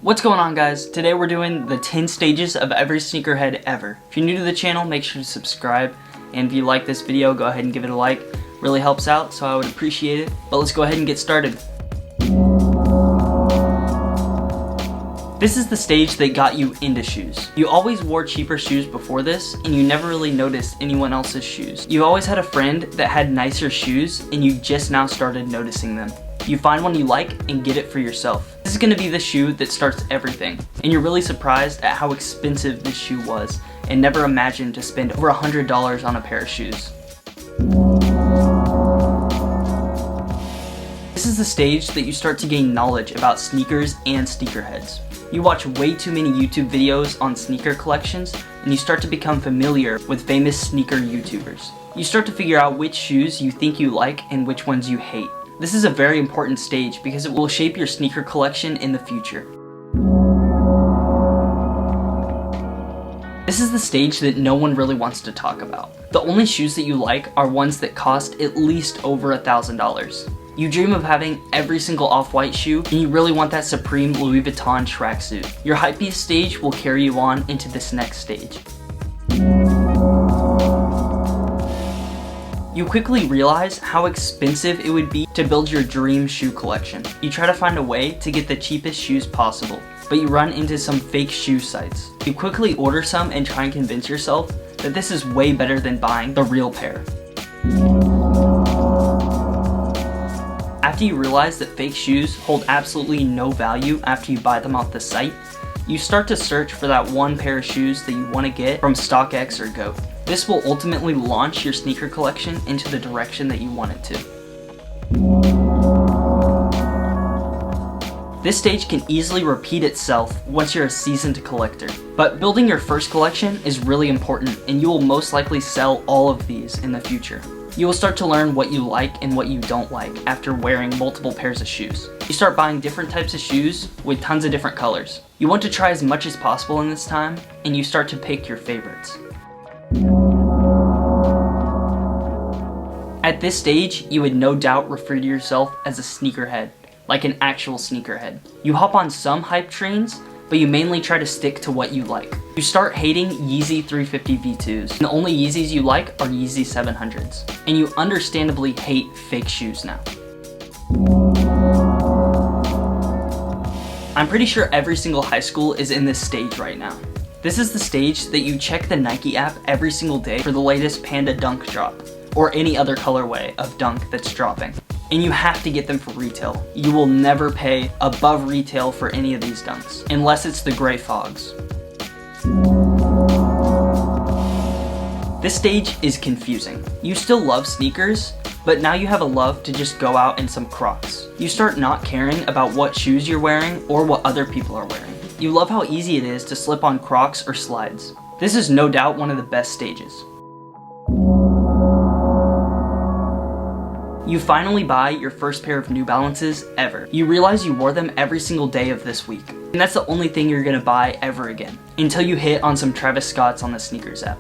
What's going on, guys? Today we're doing the 10 stages of every sneakerhead ever. If you're new to the channel, make sure to subscribe, and if you like this video, go ahead and give it a like. Really helps out, so I would appreciate it. But let's go ahead and get started. This is the stage that got you into shoes. You always wore cheaper shoes before this, and you never really noticed anyone else's shoes. You always had a friend that had nicer shoes, and you just now started noticing them. You find one you like and get it for yourself. This is going to be the shoe that starts everything, and you're really surprised at how expensive this shoe was, and never imagined to spend over $100 on a pair of shoes. This is the stage that you start to gain knowledge about sneakers and sneakerheads. You watch way too many YouTube videos on sneaker collections, and you start to become familiar with famous sneaker YouTubers. You start to figure out which shoes you think you like and which ones you hate. This is a very important stage because it will shape your sneaker collection in the future. This is the stage that no one really wants to talk about. The only shoes that you like are ones that cost at least over $1,000. You dream of having every single off-white shoe, and you really want that Supreme Louis Vuitton tracksuit. Your HypeBeast stage will carry you on into this next stage. You quickly realize how expensive it would be to build your dream shoe collection. You try to find a way to get the cheapest shoes possible, but you run into some fake shoe sites. You quickly order some and try and convince yourself that this is way better than buying the real pair. After you realize that fake shoes hold absolutely no value after you buy them off the site, you start to search for that one pair of shoes that you want to get from StockX or GOAT. This will ultimately launch your sneaker collection into the direction that you want it to. This stage can easily repeat itself once you're a seasoned collector, but building your first collection is really important, and you will most likely sell all of these in the future. You will start to learn what you like and what you don't like after wearing multiple pairs of shoes. You start buying different types of shoes with tons of different colors. You want to try as much as possible in this time, and you start to pick your favorites. At this stage, you would no doubt refer to yourself as a sneakerhead, like an actual sneakerhead. You hop on some hype trains, but you mainly try to stick to what you like. You start hating Yeezy 350 V2s, and the only Yeezys you like are Yeezy 700s. And you understandably hate fake shoes now. I'm pretty sure every single high school is in this stage right now. This is the stage that you check the Nike app every single day for the latest Panda Dunk drop, or any other colorway of Dunk that's dropping. And you have to get them for retail. You will never pay above retail for any of these Dunks, unless it's the gray fogs. This stage is confusing. You still love sneakers, but now you have a love to just go out in some Crocs. You start not caring about what shoes you're wearing or what other people are wearing. You love how easy it is to slip on Crocs or slides. This is no doubt one of the best stages. You finally buy your first pair of New Balances ever. You realize you wore them every single day of this week, and that's the only thing you're gonna buy ever again, until you hit on some Travis Scotts on the sneakers app.